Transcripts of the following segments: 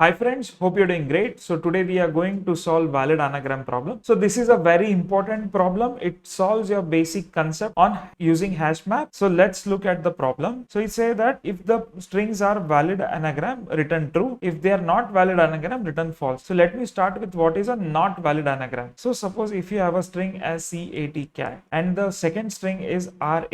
Hi friends, hope you're doing great. So today we are going to solve valid anagram problem. So this is a very important problem. It solves your basic concept on using hash map. So let's look at the problem. So it says that if the strings are valid anagram, return true. If they are not valid anagram, return false. So let me start with what is a not valid anagram. So suppose if you have a string as cat and the second string is rat.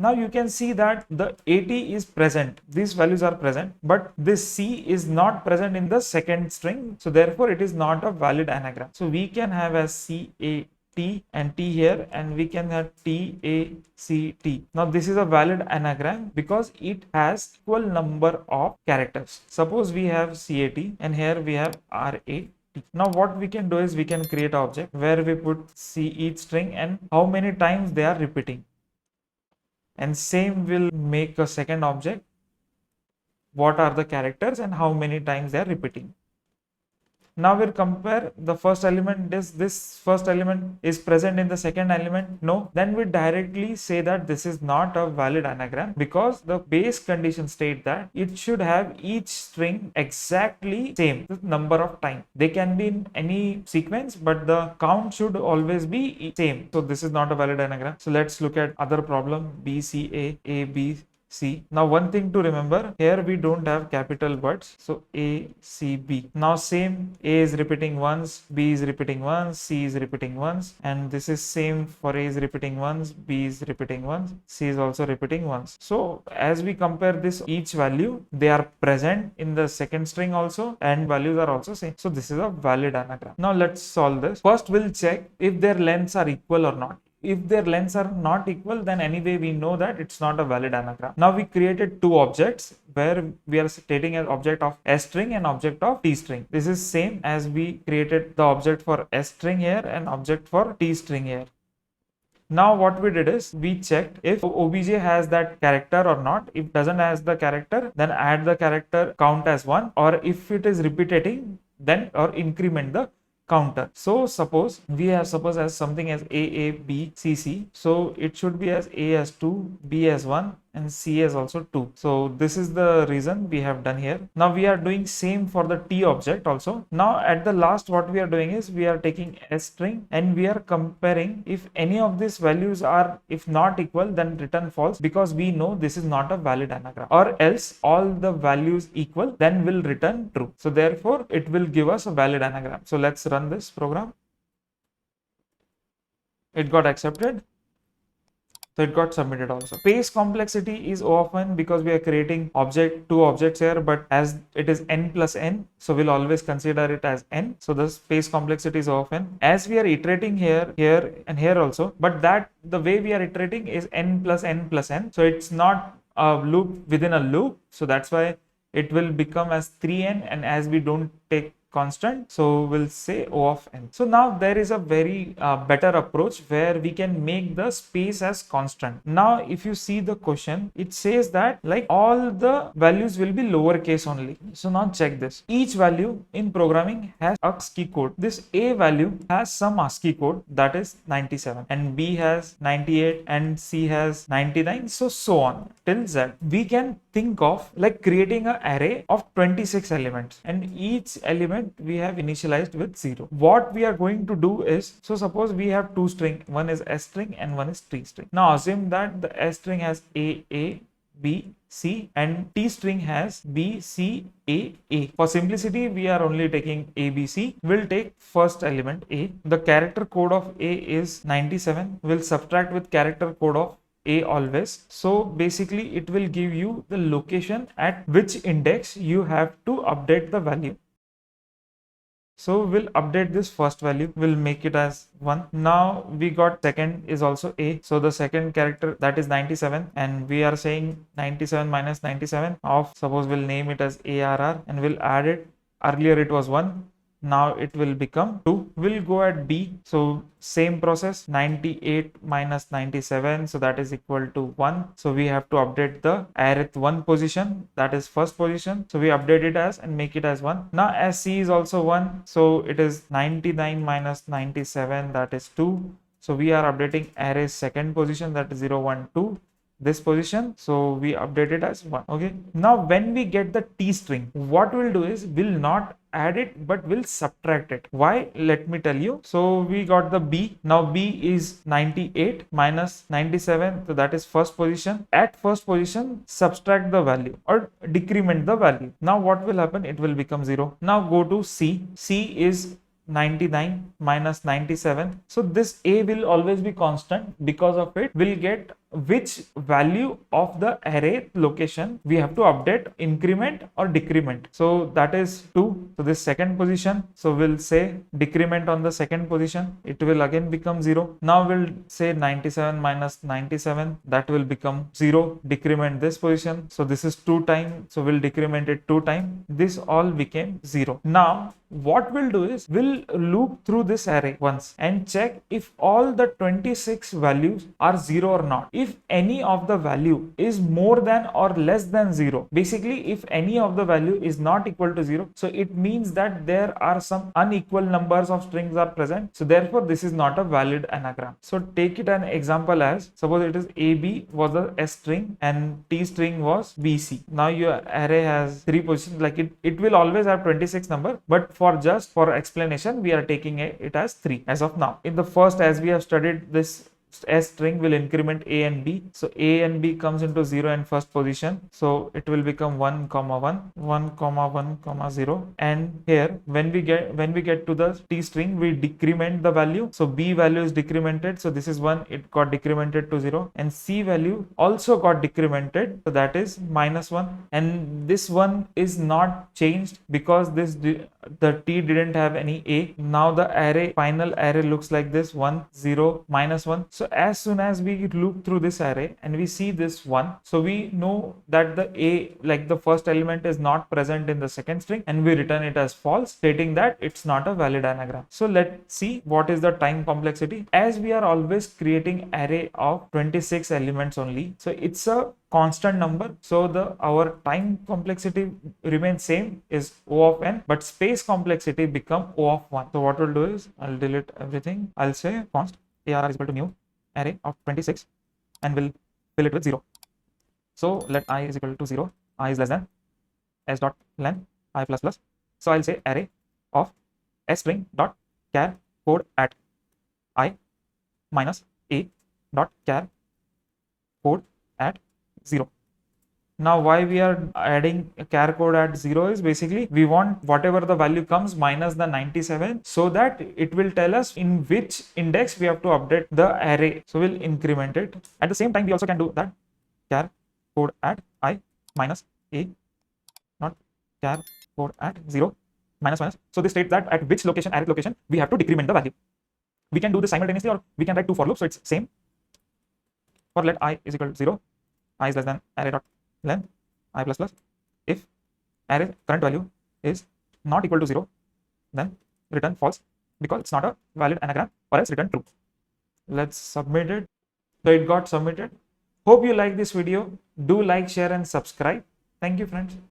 Now you can see that the at is present. These values are present, but this c is not present in the second string, so therefore it is not a valid anagram. So we can have as CAT and T here, and we can have TACT. Now this is a valid anagram because it has equal number of characters. Suppose we have CAT and here we have RAT. Now what we can do is we can create an object where we put each string and how many times they are repeating, and same will make a second object, what are the characters and how many times they are repeating. Now we'll compare the first element. Is this first element is present in the second element? No. Then we directly say that this is not a valid anagram because the base condition state that it should have each string exactly same number of time. They can be in any sequence, but the count should always be same. So this is not a valid anagram. So let's look at other problem. BCA, AB, C. Now one thing to remember, here we don't have capital words, so A, C, B. Now same, A is repeating once, B is repeating once, C is repeating once, and this is same for A is repeating once, B is repeating once, C is also repeating once. So as we compare this each value, they are present in the second string also, and values are also same. So this is a valid anagram. Now let's solve this. First we'll check if their lengths are equal or not. If their lengths are not equal, then anyway we know that it's not a valid anagram. Now we created two objects where we are stating an object of S string and object of T string. This is same as we created the object for S string here and object for T string here. Now what we did is we checked if obj has that character or not. If doesn't has the character, then add the character count as 1, or if it is repeating, then or increment the counter. So suppose we have as something as A, B, C. So it should be as A as 2, B as 1 and C as also 2. So this is the reason we have done here. Now we are doing same for the T object also. Now at the last what we are doing is we are taking S string and we are comparing if any of these values are if not equal, then return false, because we know this is not a valid anagram, or else all the values equal, then will return true. So therefore it will give us a valid anagram. So let's run this program. It got accepted. So it got submitted also. Space complexity is O of n because we are creating two objects here, but as it is n plus n, so we'll always consider it as n. So the space complexity is O of n. As we are iterating here, and here also, but that the way we are iterating is n plus n plus n. So it's not a loop within a loop. So that's why it will become as 3n, and as we don't take constant, so we'll say O of n. So now there is a very better approach where we can make the space as constant. Now if you see the question, it says that like all the values will be lowercase only. So now check this. Each value in programming has ASCII code. This A value has some ASCII code, that is 97, and B has 98, and C has 99, so on till Z. We can think of like creating an array of 26 elements, and each element we have initialized with 0. What we are going to do is, so suppose we have two string, one is S string and one is T string. Now assume that the S string has A, B, C, and T string has B, C, A. For simplicity, we are only taking A, B, C. We'll take first element A. The character code of A is 97. We'll subtract with character code of A always. So basically it will give you the location at which index you have to update the value. So we'll update this first value, we'll make it as 1. Now we got second is also A. So the second character, that is 97, and we are saying 97 minus 97 of, suppose we'll name it as ARR, and we'll add it. Earlier it was 1. Now it will become 2. We'll go at B. So same process, 98 minus 97, so that is equal to 1. So we have to update the arith 1 position, that is first position. So we update it as and make it as 1. Now as C is also 1, so it is 99 minus 97, that is 2. So we are updating array's second position, that is 0, 1, 2. this position, so we update it as 1. Okay, now when we get the T string, what we'll do is we'll not add it but we'll subtract it. Why? Let me tell you. So we got the B. Now B is 98 minus 97, so that is first position. At first position, subtract the value or decrement the value. Now what will happen? It will become 0. Now go to C. C is 99 minus 97, so this A will always be constant. Because of it, we'll get which value of the array location we have to update, increment or decrement. So that is 2. So this second position, so we'll say decrement on the second position, it will again become 0. Now we'll say 97 minus 97, that will become 0. Decrement this position, so this is 2 times, so we'll decrement it 2 times. This all became 0. Now what we'll do is we'll loop through this array once and check if all the 26 values are 0 or not. If any of the value is more than or less than 0, basically if any of the value is not equal to 0, so it means that there are some unequal numbers of strings are present, so therefore this is not a valid anagram. So take it an example as, suppose it is AB was a S string and T string was BC. Now your array has 3 positions, like it will always have 26 number, but for explanation we are taking it as 3 as of now. In the first, as we have studied, this S string will increment A and B. So A and B comes into 0 in first position. So it will become 1, 1, 1, 0. And here when we get to the T string, we decrement the value. So B value is decremented. So this is 1, it got decremented to 0. And C value also got decremented. So that is -1. And this one is not changed because the T didn't have any A. Now the final array looks like this: 1, 0, -1. So as soon as we loop through this array and we see this 1, so we know that the A, like the first element, is not present in the second string, and we return it as false, stating that it's not a valid anagram. So let's see what is the time complexity. As we are always creating array of 26 elements only, so it's a constant number, so our time complexity remains same, is O of n, but space complexity become O of 1. So what we'll do is I'll delete everything. I'll say const ARR is equal to new array of 26 and we'll fill it with 0. So let I is equal to 0, I is less than s dot len I plus plus. So I'll say array of s string dot char code at I minus a dot char code at 0. Now why we are adding a char code at 0 is basically we want whatever the value comes minus the 97, so that it will tell us in which index we have to update the array. So we'll increment it. At the same time, we also can do that char code at I minus a not char code at 0 minus. So this states that at which location, array location, we have to decrement the value. We can do this simultaneously, or we can write 2 for loops. So it's same. For let I is equal to 0, I is less than array dot len I plus plus. If array current value is not equal to 0, then return false because it's not a valid anagram, or else return true. Let's submit it. So it got submitted. Hope you like this video. Do like, share and subscribe. Thank you, friends.